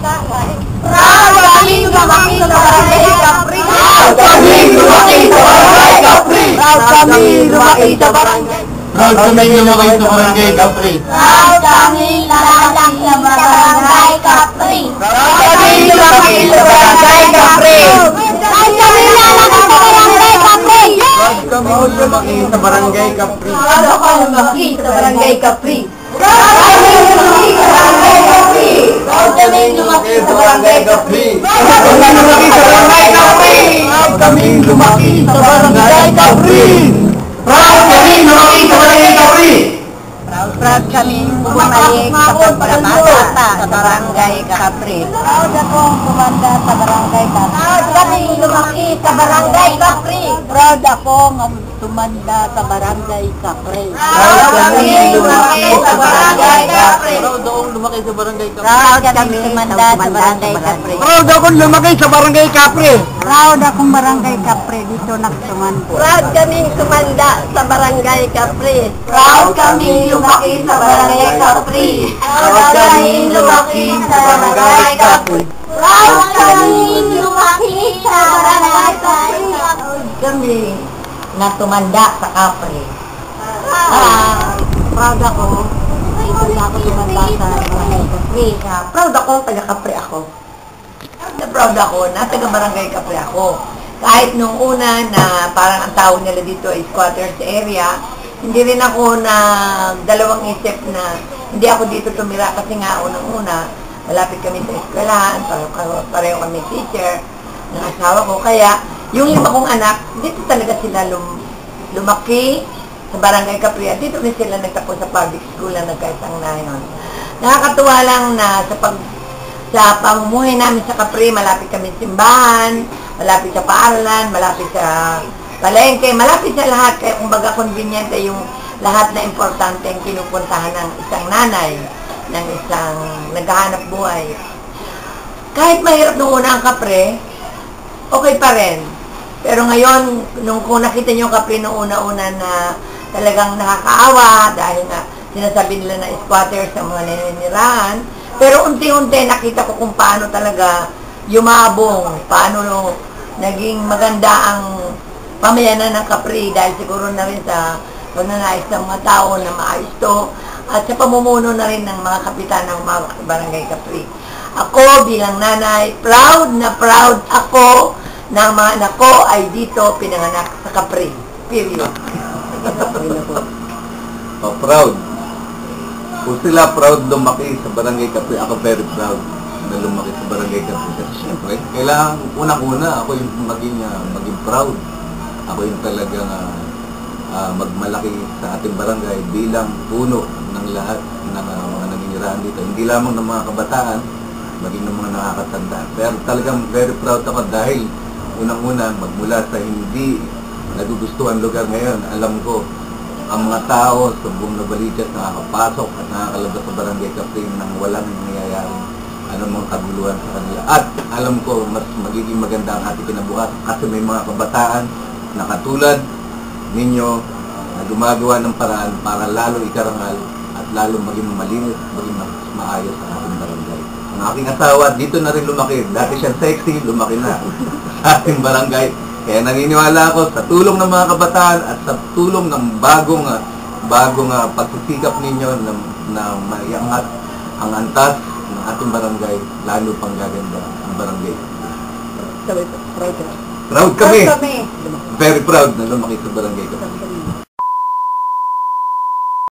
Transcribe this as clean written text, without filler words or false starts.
Proud kami lumaki sa Barangay Capri. Proud kami lumaki sa Barangay Capri. Proud kami lumaki sa Barangay. Proud kami lumaki sa Barangay Capri. Proud kami lalaki sa Barangay Capri. Proud kami lumaki sa Barangay Capri. Proud kami lalaki sa Barangay Capri. Proud kami lumaki sa Barangay Capri. Proud ako lumaki sa Barangay Capri. Proud kami lumaki sa Barangay Capri. Proud kami lumaki sa Barangay Capri. Proud kami lumaki sa Barangay Capri. Proud kami lumaki sa Barangay Capri. Proud kami bumalik sa pagkakabata sa Barangay Capri. Proud akong kumanda sa Barangay Capri. Proud kami lumaki sa Barangay Capri. Proud akong tumanda sa Barangay Capri. Proud kami lumaki sa Barangay Capri. Proud akong lumaki sa Barangay Capri. Proud kami tumanda sa Barangay Capri. Proud akong lumaki sa Barangay Capri. Proud akong Barangay Capri dito nagtumanda. Proud kaming tumanda sa Barangay Capri. Proud kaming lumaki sa Barangay Capri. Proud kaming lumaki sa Barangay Capri. Proud kaming lumaki sa Barangay Capri. Proud kami na tumanda sa Capri. Proud ako. Dito na ako tumanda sa Barangay Capri. Proud ako, taga-Capri ako. Proud ako na taga-Barangay Capri ako. Kahit nung una na parang ang tawag nila dito ay squatters area, hindi rin ako na dalawang isip na hindi ako dito tumira kasi nga unang-una, malapit kami sa eskwelahan, pareho kami teacher ng asawa ko. Kaya yung 5 kong anak, dito talaga sila lumaki sa Barangay Capri at dito rin sila nagtapos sa public school na nagkaisang na yun. Nakakatuwa lang na sa pamumuhay namin sa Capri, malapit kami simbahan, malapit sa paaralan, malapit sa palengke, malapit sa lahat. Kaya kumbaga convenient ay yung lahat na importante ang kinupuntahan ng isang nanay, ng isang naghahanap buhay. Kahit mahirap nung una ang Capri, okay pa rin. Pero ngayon, nung kung nakita niyo yung Capri nung una-una na talagang nakakaawa dahil nga sinasabi nila na squatters sa mga naninirahan, pero unti-unti nakita ko kung paano talaga yumabong, paano naging maganda ang pamayanan ng Capri dahil siguro na rin sa pagnanais ng mga tao na maayos to at sa pamumuno na rin ng mga kapitan ng mga Barangay Capri. Ako bilang nanay, proud na proud ako na ang mga anak ko ay dito pinanganak sa Capri. Period. Proud. Kung sila proud lumaki sa Barangay Capri, ako very proud na lumaki sa Barangay Capri. Kasi syempre, kailangan unang-una ako yung maging proud. Ako yung talagang magmalaki sa ating barangay bilang puno ng lahat ng mga naninirahan dito. Hindi lamang ng mga kabataan, maging ng mga nakakatanda. Pero talagang very proud ako dahil unang-una magmula sa hindi nagugustuhan lugar ngayon, alam ko ang mga tao sa buong Novaliches nakakapasok at nakakalabas sa Barangay Capri nang walang nangyayaring anumang kaguluhan sa kanila. At alam ko, mas magiging maganda ang ating kinabukasan kasi may mga kabataan na katulad ninyo na gumagawa ng paraan para lalo ikarangal at lalo maging malinis, maging mas maayos ang ating barangay. Ang aking asawa, dito na rin lumaki. Dati siyang sexy, lumaki na sa ating barangay. Kaya naniniwala ako sa tulong ng mga kabataan at sa tulong ng bagong pagsisikap ninyo na maiangat ang antas ng ating barangay, lalo pang gaganda ang barangay. Proud Proud kami! kami. Very proud na lumaki sa Barangay Capri.